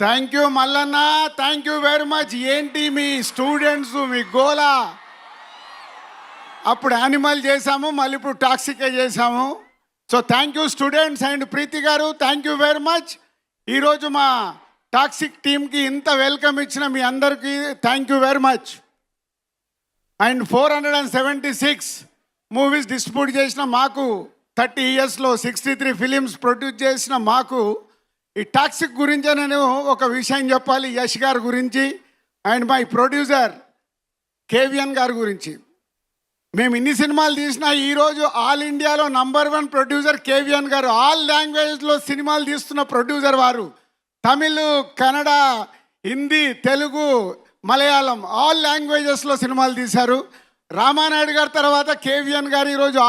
Thank you Mallanna, thank you very much. ఏంటి మీ students మీ గోలా? అప్పుడు animal చేసాము, మళ్ళీ ఇప్పుడు టాక్సికే చేసాము. So thank you students and Preethi గారు, థ్యాంక్ యూ వెరీ మచ్. ఈరోజు మా టాక్సిక్ టీమ్కి ఇంత వెల్కమ్ ఇచ్చిన మీ అందరికీ thank you very much. And 476 movies distribute చేసిన మాకు, 30 ఇయర్స్లో 63 ఫిలిమ్స్ ప్రొడ్యూస్ చేసిన మాకు, ఈ టాక్సిక్ గురించి నేను ఒక విషయం చెప్పాలి. యష్ గారి గురించి అండ్ మై ప్రొడ్యూసర్ కేవిఎన్ గారి గురించి. మేము ఇన్ని సినిమాలు తీసినా ఈరోజు ఆల్ ఇండియాలో నంబర్ 1 ప్రొడ్యూసర్ కేవిఎన్ గారు. ఆల్ లాంగ్వేజ్లో సినిమాలు తీస్తున్న ప్రొడ్యూసర్ వారు. తమిళ్, కన్నడ, హిందీ, తెలుగు, మలయాళం ఆల్ లాంగ్వేజెస్లో సినిమాలు తీశారు. రామానాయుడు గారి తర్వాత కేవిఎన్ గారు ఈరోజు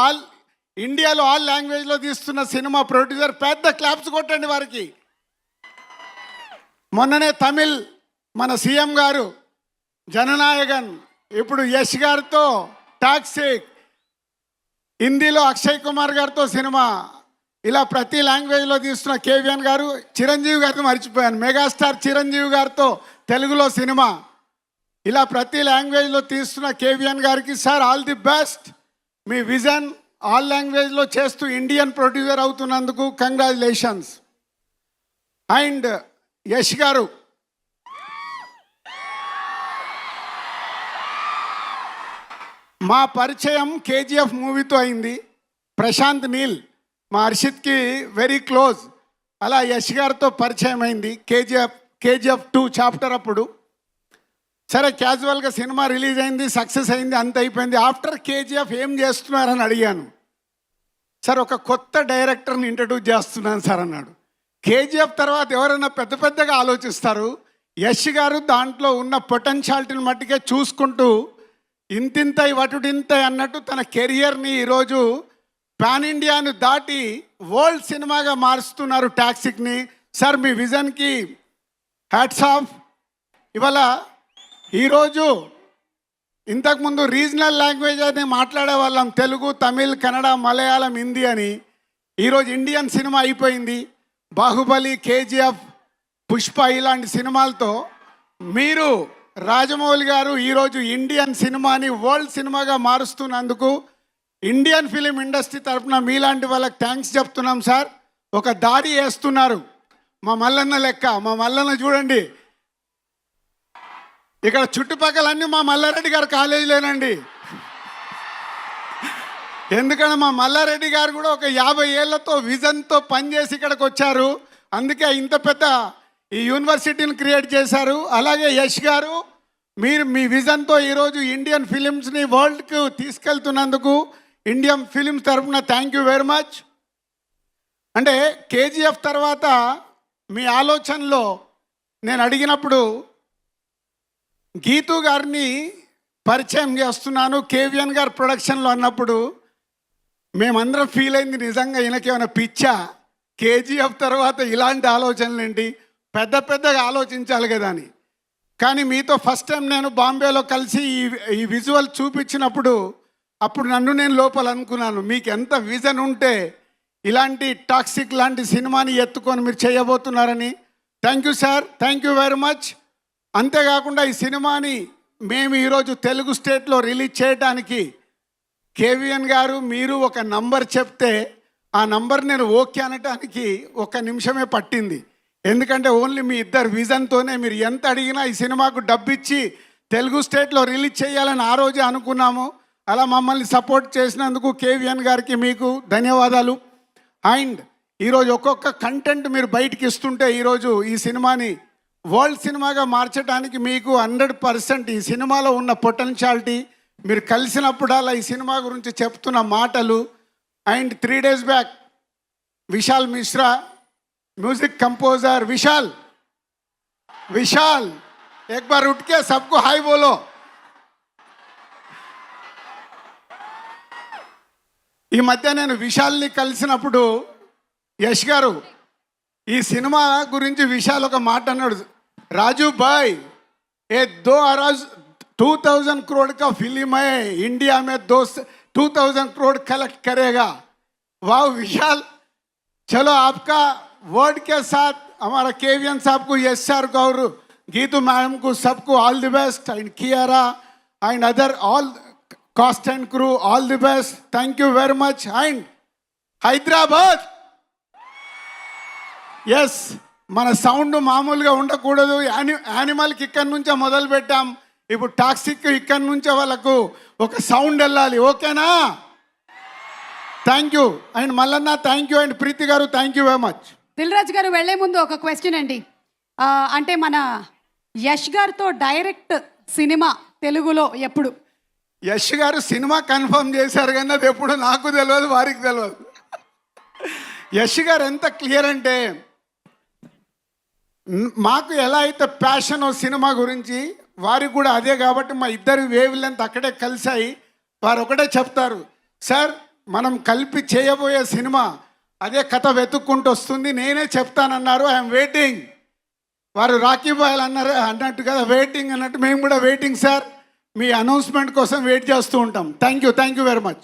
ఇండియాలో ఆల్ లాంగ్వేజ్లో తీస్తున్న సినిమా ప్రొడ్యూసర్. పెద్ద క్లాప్స్ కొట్టండి వారికి. మొన్ననే తమిళ్ మన సీఎం గారు జననాయకన్, ఇప్పుడు యష్ గారితో టాక్సిక్, హిందీలో అక్షయ్ కుమార్ గారితో సినిమా, ఇలా ప్రతి లాంగ్వేజ్లో తీస్తున్న కేవిఎన్ గారు. చిరంజీవి గారితో మర్చిపోయాను, మెగాస్టార్ చిరంజీవి గారితో తెలుగులో సినిమా. ఇలా ప్రతి లాంగ్వేజ్లో తీస్తున్న కేవిఎన్ గారికి సార్ ఆల్ ది బెస్ట్. మీ విజన్ ఆల్ లాంగ్వేజ్లో చేస్తూ ఇండియన్ ప్రొడ్యూసర్ అవుతున్నందుకు కంగ్రాచులేషన్స్. అండ్ యష్ గారు, మా పరిచయం కేజీఎఫ్ మూవీతో అయింది. ప్రశాంత్ నీల్ మా హర్షిత్కి వెరీ క్లోజ్. అలా యష్ గారితో పరిచయం అయింది కేజీఎఫ్ 2 చాప్టర్ అప్పుడు. సరే క్యాజువల్గా సినిమా రిలీజ్ అయింది, సక్సెస్ అయింది, అంత అయిపోయింది. ఆఫ్టర్ కేజీఎఫ్ ఏం చేస్తున్నారని అడిగాను. సార్ ఒక కొత్త డైరెక్టర్ని ఇంట్రడ్యూస్ చేస్తున్నాను సార్ అన్నాడు. కేజీఎఫ్ తర్వాత ఎవరైనా పెద్ద పెద్దగా ఆలోచిస్తారు. యష్ గారు దాంట్లో ఉన్న పొటెన్షియాలిటీని మట్టుకే చూసుకుంటూ ఇంతింతై వటుడింతై అన్నట్టు తన కెరియర్ని ఈరోజు పాన్ ఇండియాను దాటి వరల్డ్ సినిమాగా మారుస్తున్నారు టాక్సిక్ని. సార్ మీ విజన్కి హ్యాట్స్ ఆఫ్. ఇవాళ ఈరోజు ఇంతకుముందు రీజనల్ లాంగ్వేజ్ అని మాట్లాడే వాళ్ళం, తెలుగు, తమిళ్, కన్నడ, మలయాళం, హిందీ అని. ఈరోజు ఇండియన్ సినిమా అయిపోయింది. బాహుబలి, కేజీఎఫ్, పుష్ప ఇలాంటి సినిమాలతో మీరు రాజమౌళి గారు ఈరోజు ఇండియన్ సినిమాని వరల్డ్ సినిమాగా మారుస్తున్నందుకు ఇండియన్ ఫిలిం ఇండస్ట్రీ తరఫున మీలాంటి వాళ్ళకి థ్యాంక్స్ చెప్తున్నాం సార్. ఒక దారి వేస్తున్నారు మా మల్లన్న లెక్క. మా మల్లన్న చూడండి, ఇక్కడ చుట్టుపక్కలన్నీ మా మల్లారెడ్డి గారు కాలేజీలేనండి. ఎందుకంటే మా మల్లారెడ్డి గారు కూడా ఒక 50 ఏళ్లతో విజన్తో పనిచేసి ఇక్కడికి వచ్చారు. అందుకే ఇంత పెద్ద ఈ యూనివర్సిటీని క్రియేట్ చేశారు. అలాగే యష్ గారు, మీరు మీ విజన్తో ఈరోజు ఇండియన్ ఫిలిమ్స్ని వరల్డ్కు తీసుకెళ్తున్నందుకు ఇండియన్ ఫిలిమ్స్ తరఫున థ్యాంక్ యూ వెరీ మచ్. అంటే కేజీఎఫ్ తర్వాత మీ ఆలోచనలో నేను అడిగినప్పుడు గీతూ గారిని పరిచయం చేస్తున్నాను కేవిఎన్ గారు ప్రొడక్షన్లో అన్నప్పుడు మేమందరం ఫీల్ అయింది, నిజంగా ఈయనకేమైనా పిచ్చా, కేజీఎఫ్ తర్వాత ఇలాంటి ఆలోచనలు ఏంటి, పెద్ద పెద్దగా ఆలోచించాలి కదా అని. కానీ మీతో ఫస్ట్ టైం నేను బాంబేలో కలిసి ఈ విజువల్ చూపించినప్పుడు అప్పుడు నన్ను నేను లోపల అనుకున్నాను, మీకు ఎంత విజన్ ఉంటే ఇలాంటి టాక్సిక్ లాంటి సినిమాని ఎత్తుకొని మీరు చేయబోతున్నారని. Thank you sir, thank you very much. అంతేకాకుండా ఈ సినిమాని మేము ఈరోజు తెలుగు స్టేట్లో రిలీజ్ చేయడానికి కేవిఎన్ గారు మీరు ఒక నంబర్ చెప్తే ఆ నంబర్ నేను ఓకే అనటానికి 1 నిమిషమే పట్టింది. ఎందుకంటే ఓన్లీ మీ ఇద్దరు విజన్తోనే మీరు ఎంత అడిగినా ఈ సినిమాకు డబ్బిచ్చి తెలుగు స్టేట్లో రిలీజ్ చేయాలని ఆ రోజే అనుకున్నాము. అలా మమ్మల్ని సపోర్ట్ చేసినందుకు కేవిఎన్ గారికి మీకు ధన్యవాదాలు. అండ్ ఈరోజు ఒక్కొక్క కంటెంట్ మీరు బయటికి ఇస్తుంటే ఈరోజు ఈ సినిమాని వరల్డ్ సినిమాగా మార్చడానికి మీకు 100% ఈ సినిమాలో ఉన్న పొటెన్షియాలిటీ, మీరు కలిసినప్పుడల్లా ఈ సినిమా గురించి చెప్తున్న మాటలు. And 3 days back Vishal Mishra, music composer Vishal एक बार उठ के सबको हाय बोलो. ఈ మధ్య నేను విశాల్ని కలిసినప్పుడు యష్ గారు ఈ సినిమా గురించి విశాల్ ఒక మాట అన్నాడు, రాజు భాయ్ ఏ 2000 करोड़ का फिल्म है, इंडिया में 2000 करोड़ कलेक्ट करेगा. वाह विशाल, चलो आपका वर्ड के साथ हमारा केवीएन साहब को, यश सर गौर, गीतू मैडम को, सबको all the best, and Kiara and other all cast and crew all the best. Thank you very much. And Hyderabad, yes, మన సౌండ్ మామూలుగా ఉండకూడదు. యానిమల్కి ఇక్కడి నుంచే మొదలు పెట్టాం, ఇప్పుడు టాక్సిక్ ఇక్కడి నుంచే వాళ్ళకు ఒక సౌండ్ వెళ్ళాలి. ఓకేనా? Thank you. And Mallanna thank you, and Preethi గారు thank you very much. Dil Raju గారు వెళ్లే ముందు ఒక క్వశ్చన్ అండి. అంటే మన యష్ గారితో డైరెక్ట్ సినిమా తెలుగులో ఎప్పుడు? యష్ గారు సినిమా కన్ఫర్మ్ చేశారు కానీ అది ఎప్పుడు నాకు తెలియదు, వారికి తెలియదు. యష్ గారు ఎంత క్లియర్ అంటే, మాకు ఎలా అయితే ప్యాషన్ సినిమా గురించి వారికి కూడా అదే, కాబట్టి మా ఇద్దరు వేవ్ లెంత్ అక్కడే కలిసాయి. వారు ఒకటే చెప్తారు, సార్ మనం కలిపి చేయబోయే సినిమా అదే కథ వెతుక్కుంటూ వస్తుంది, నేనే చెప్తానన్నారు. I'm waiting. వారు రాఖీ బాయ్ అన్నట్టు కదా, వెయిటింగ్ అన్నట్టు మేము కూడా వెయిటింగ్ సార్. మీ అనౌన్స్మెంట్ కోసం వెయిట్ చేస్తూ ఉంటాం. Thank you very much.